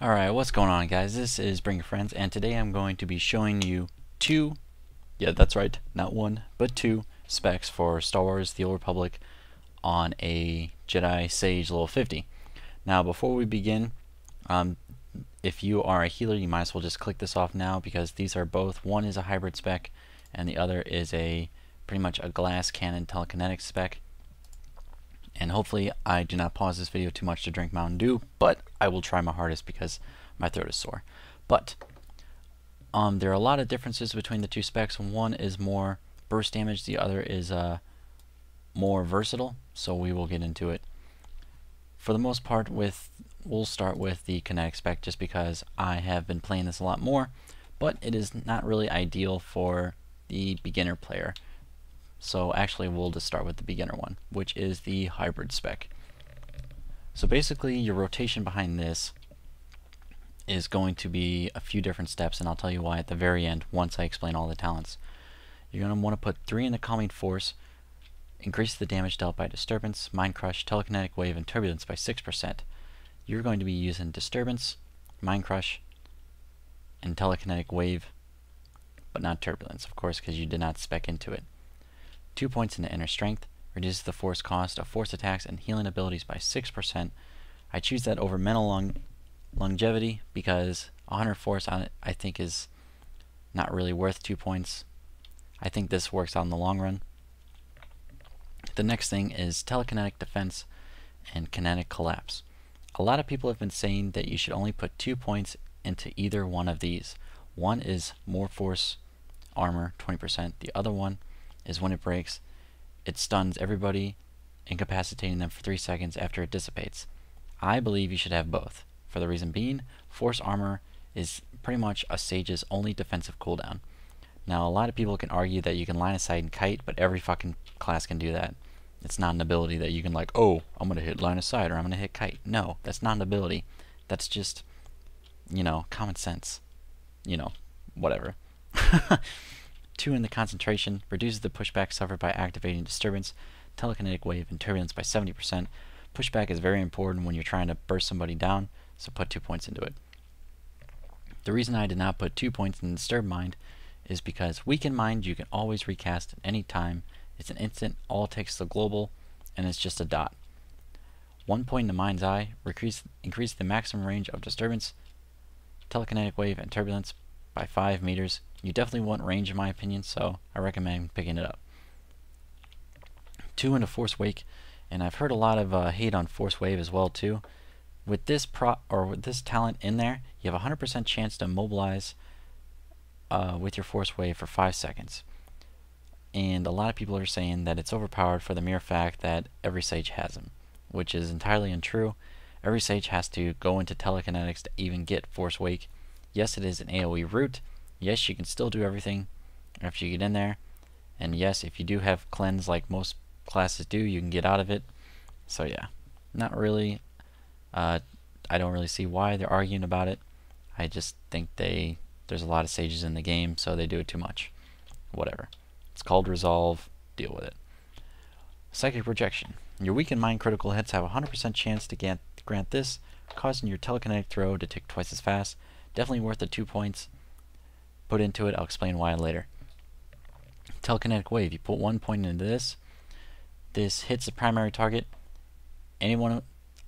Alright, what's going on, guys? This is Bring Your Friends, and today I'm going to be showing you two, yeah, that's right, not one, but two specs for Star Wars The Old Republic on a Jedi Sage level 50. Now, before we begin, if you are a healer, you might as well just click this off now, because these are both, one is a hybrid spec, and the other is pretty much a glass cannon telekinetics spec. And hopefully I do not pause this video too much to drink Mountain Dew, but I will try my hardest because my throat is sore. But there are a lot of differences between the two specs. One is more burst damage, the other is more versatile, so we will get into it. For the most part, we'll start with the kinetic spec just because I have been playing this a lot more, but it is not really ideal for the beginner player. So actually we'll just start with the beginner one, which is the hybrid spec. So basically your rotation behind this is going to be a few different steps, and I'll tell you why at the very end once I explain all the talents. You're going to want to put 3 in the calming force, increase the damage dealt by disturbance, mind crush, telekinetic wave, and turbulence by 6%. You're going to be using disturbance, mind crush, and telekinetic wave, but not turbulence, of course, because you did not spec into it. 2 points in the inner strength, reduces the force cost of force attacks and healing abilities by 6%. I choose that over mental longevity because 100 force on it I think is not really worth 2 points. I think this works out in the long run. The next thing is telekinetic defense and kinetic collapse. A lot of people have been saying that you should only put 2 points into either one of these. One is more force armor, 20%. The other one is when it breaks, it stuns everybody, incapacitating them for 3 seconds after it dissipates. I believe you should have both, for the reason being, force armor is pretty much a sage's only defensive cooldown. Now, a lot of people can argue that you can line of sight and kite, but every fucking class can do that. It's not an ability that you can like, oh, I'm gonna hit line of sight or I'm gonna hit kite. No, that's not an ability. That's just, you know, common sense. You know, whatever. 2 in the concentration, reduces the pushback suffered by activating disturbance, telekinetic wave, and turbulence by 70%. Pushback is very important when you're trying to burst somebody down, so put 2 points into it. The reason I did not put 2 points in Disturb Mind is because Weaken Mind you can always recast at any time. It's an instant, all it takes is the global, and it's just a dot. 1 point in the Mind's Eye, increase the maximum range of disturbance, telekinetic wave, and turbulence by 5 meters. You definitely want range in my opinion, so I recommend picking it up. 2 into Force Wake, and I've heard a lot of hate on Force Wave as well too. With this with this talent in there, you have a 100% chance to immobilize with your Force Wave for 5 seconds. And a lot of people are saying that it's overpowered for the mere fact that every sage has them, which is entirely untrue. Every sage has to go into telekinetics to even get Force Wake. Yes, it is an AoE route. Yes, you can still do everything after you get in there. And yes, if you do have cleanse like most classes do, you can get out of it. So yeah, not really. I don't really see why they're arguing about it. I just think there's a lot of sages in the game, so they do it too much. Whatever. It's called Resolve. Deal with it. Psychic Projection. Your Weakened Mind critical hits have a 100% chance to grant this, causing your telekinetic throw to tick twice as fast. Definitely worth the 2 points. Put into it. I'll explain why later. Telekinetic Wave. You put 1 point into this. This hits the primary target. Anyone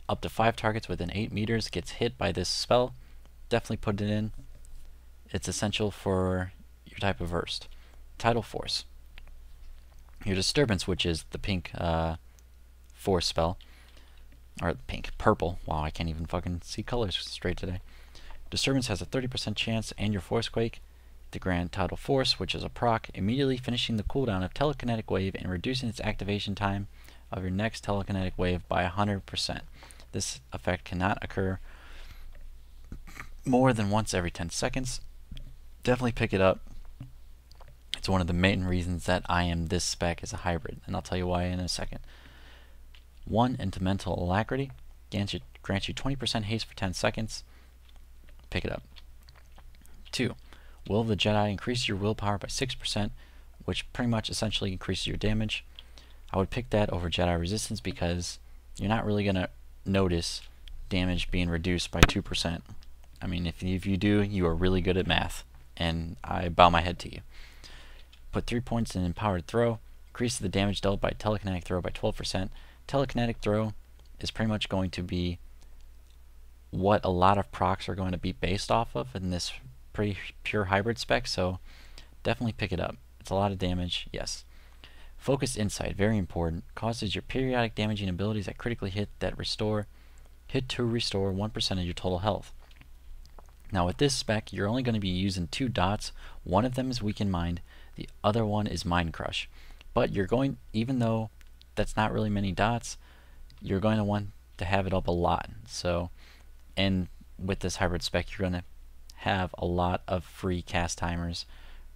up to 5 targets within 8 meters gets hit by this spell. Definitely put it in. It's essential for your type of burst. Tidal Force. Your Disturbance, which is the pink force spell. Or purple. Wow, I can't even fucking see colors straight today. Disturbance has a 30% chance, and your Force Quake. The Grand Tidal Force, which is a proc, immediately finishing the cooldown of Telekinetic Wave and reducing its activation time of your next Telekinetic Wave by 100%. This effect cannot occur more than once every 10 seconds. Definitely pick it up. It's one of the main reasons that I am this spec as a hybrid, and I'll tell you why in a second. 1 into Mental Alacrity, grants you 20% haste for 10 seconds. Pick it up. 2. Will of the Jedi, increase your willpower by 6%, which pretty much essentially increases your damage. I would pick that over Jedi Resistance because you're not really going to notice damage being reduced by 2%. I mean, if you do, you are really good at math, and I bow my head to you. Put 3 points in empowered throw. Increase the damage dealt by telekinetic throw by 12%. Telekinetic throw is pretty much going to be what a lot of procs are going to be based off of in this pretty pure hybrid spec, so definitely pick it up. It's a lot of damage, yes. Focused Insight, very important. Causes your periodic damaging abilities that critically hit to restore 1% of your total health. Now with this spec, you're only going to be using 2 dots. One of them is Weaken Mind, the other one is Mind Crush. But you're going, even though that's not really many dots, you're going to want to have it up a lot. So, and with this hybrid spec, you're going to have a lot of free cast timers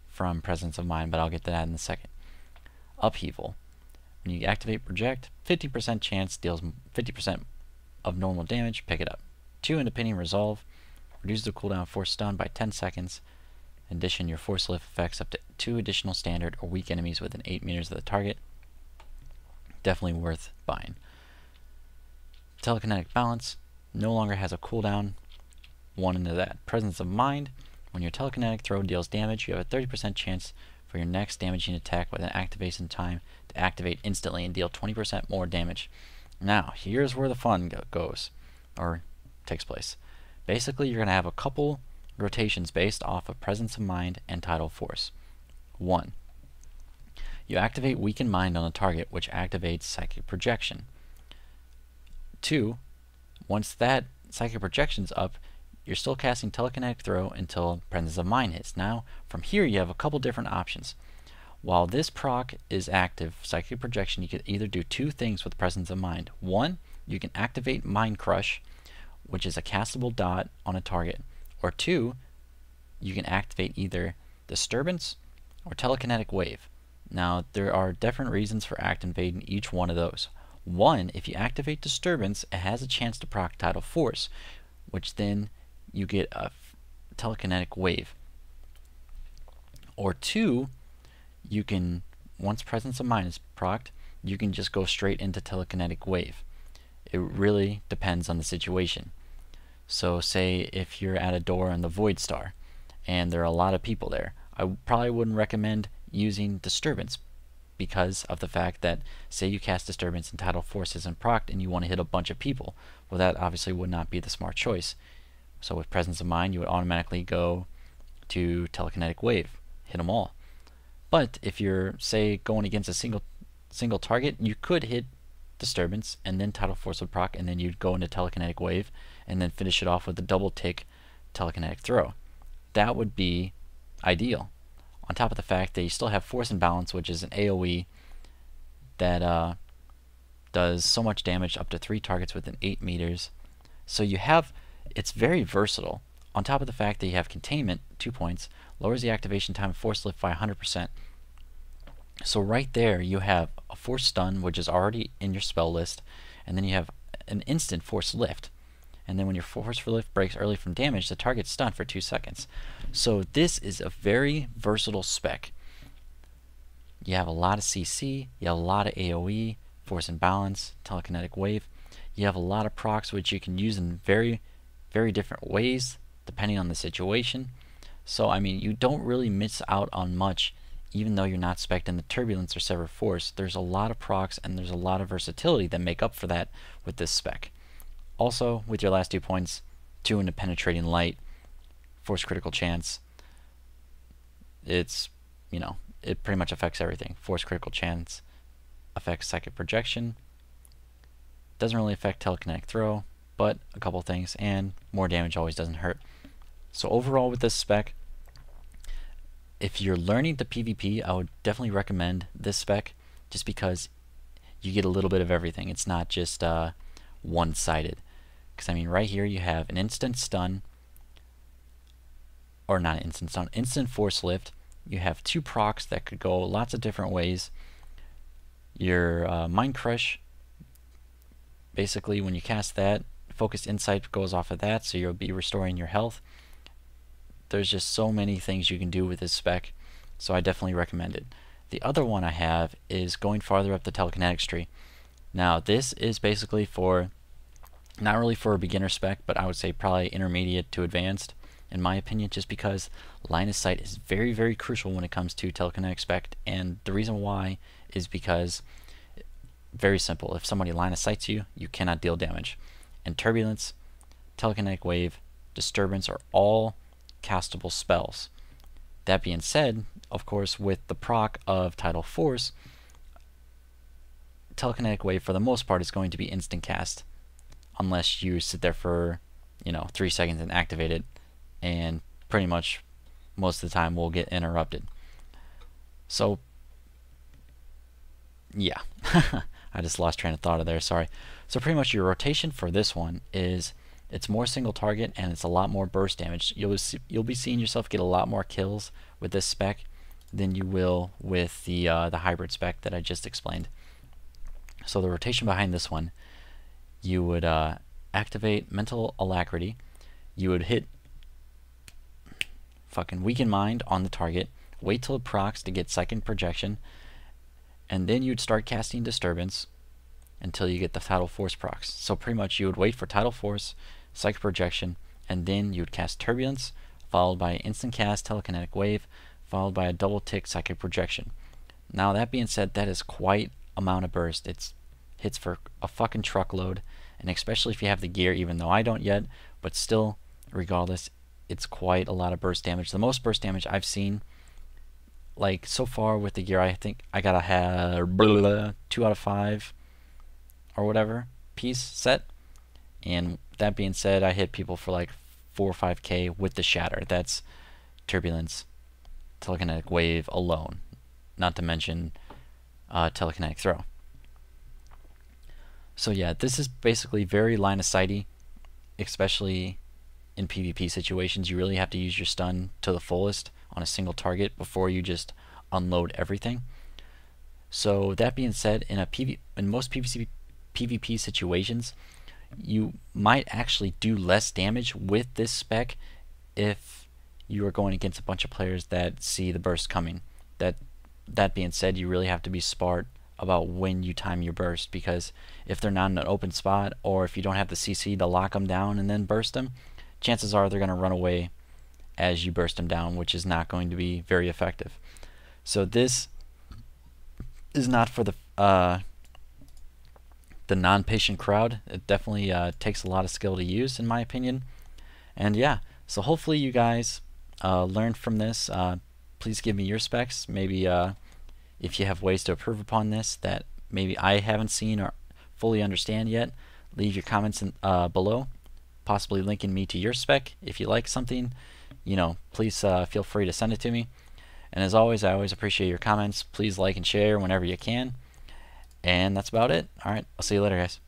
from Presence of Mind, but I'll get to that in a second. Upheaval. When you activate Project, 50% chance deals 50% of normal damage, pick it up. 2 Independent Resolve. Reduce the cooldown of Force Stun by 10 seconds. In addition, your Force Lift affects up to 2 additional standard or weak enemies within 8 meters of the target. Definitely worth buying. Telekinetic Balance no longer has a cooldown. 1 into that. Presence of Mind. When your telekinetic throw deals damage, you have a 30% chance for your next damaging attack with an activation time to activate instantly and deal 20% more damage. Now, here's where the fun goes, or takes place. Basically, you're going to have a couple rotations based off of Presence of Mind and Tidal Force. 1. You activate Weaken Mind on a target, which activates Psychic Projection. 2. Once that Psychic Projection's up, you're still casting Telekinetic Throw until Presence of Mind hits. Now, from here you have a couple different options. While this proc is active, Psychic Projection, you can either do 2 things with Presence of Mind. 1, you can activate Mind Crush, which is a castable dot on a target. Or 2, you can activate either Disturbance or Telekinetic Wave. Now, there are different reasons for activating each one of those. 1, if you activate Disturbance, it has a chance to proc Tidal Force, which then you get a Telekinetic Wave. Or 2, you can, once Presence of Mind is procced, you can just go straight into Telekinetic Wave. It really depends on the situation. So say if you're at a door in the Void Star and there are a lot of people there, I probably wouldn't recommend using Disturbance because of the fact that, say you cast Disturbance and Tidal Force isn't procced and you want to hit a bunch of people. Well, that obviously would not be the smart choice. So with Presence of Mind, you would automatically go to Telekinetic Wave, hit them all. But if you're, say, going against a single target, you could hit Disturbance and then Tidal Force would proc, and then you'd go into Telekinetic Wave and then finish it off with a double tick Telekinetic Throw. That would be ideal. On top of the fact that you still have Force and Balance, which is an AoE that does so much damage up to 3 targets within 8 meters. So you have, it's very versatile. On top of the fact that you have Containment, 2 points, lowers the activation time of Force Lift by 100%. So right there you have a Force Stun, which is already in your spell list, and then you have an instant Force Lift. And then when your Force Lift breaks early from damage, the target's stunned for 2 seconds. So this is a very versatile spec. You have a lot of CC, you have a lot of AoE, Force and Balance, Telekinetic Wave. You have a lot of procs which you can use in very, very different ways depending on the situation. So I mean, you don't really miss out on much even though you're not spec'd the Turbulence or Sever Force. There's a lot of procs and there's a lot of versatility that make up for that with this spec. Also, with your last 2 points, 2 into Penetrating Light, Force Critical Chance. It's, you know, it pretty much affects everything. Force Critical Chance affects Psychic Projection. Doesn't really affect Telekinetic Throw, but a couple things, and more damage always doesn't hurt. So overall with this spec, if you're learning the PvP, I would definitely recommend this spec just because you get a little bit of everything. It's not just one-sided. Because I mean, right here you have an instant stun, or not an instant stun, instant Force Lift. You have 2 procs that could go lots of different ways. Your Mind Crush, basically when you cast that, Focused Insight goes off of that, so you'll be restoring your health. There's just so many things you can do with this spec, so I definitely recommend it. The other one I have is going farther up the Telekinetics tree. Now this is basically for Not really for a beginner spec, but I would say probably intermediate to advanced, in my opinion, just because line of sight is very, very crucial when it comes to telekinetic spec. And the reason why is because, very simple, if somebody line of sights you, you cannot deal damage. And turbulence, telekinetic wave, disturbance are all castable spells. That being said, of course, with the proc of Tidal Force, telekinetic wave for the most part is going to be instant cast, unless you sit there for 3 seconds and activate it, and pretty much most of the time will get interrupted. So yeah, I just lost train of thought of there, sorry. So pretty much your rotation for this one is it's more single target and it's a lot more burst damage. You'll be seeing yourself get a lot more kills with this spec than you will with the hybrid spec that I just explained. So the rotation behind this one, you would activate mental alacrity, you would hit fucking weaken mind on the target, wait till it procs to get psychic projection, and then you'd start casting disturbance until you get the Tidal Force procs. So pretty much you would wait for Tidal Force, psychic projection, and then you would cast turbulence, followed by instant cast telekinetic wave, followed by a double tick psychic projection. Now that being said, that is quite amount of burst. It's hits for a fucking truckload, and especially if you have the gear, even though I don't yet, but still, regardless, it's quite a lot of burst damage. The most burst damage I've seen, like so far with the gear, I think I gotta have 2 out of 5 or whatever piece set. And that being said, I hit people for like 4 or 5k with the shatter. That's turbulence, telekinetic wave alone, not to mention telekinetic throw. So yeah, this is basically very line of sighty, especially in PvP situations. You really have to use your stun to the fullest on a single target before you just unload everything. So that being said, in most PvP situations, you might actually do less damage with this spec if you are going against a bunch of players that see the burst coming. That being said, you really have to be smart about when you time your burst, because if they're not in an open spot, or if you don't have the CC to lock them down and then burst them, chances are they're going to run away as you burst them down, which is not going to be very effective. So this is not for the non-patient crowd. It definitely takes a lot of skill to use, in my opinion. And yeah, so hopefully you guys learned from this. Please give me your specs. Maybe if you have ways to improve upon this that maybe I haven't seen or fully understand yet, leave your comments below, possibly linking me to your spec. If you like something, please feel free to send it to me. And as always, I always appreciate your comments. Please like and share whenever you can. And that's about it. Alright, I'll see you later, guys.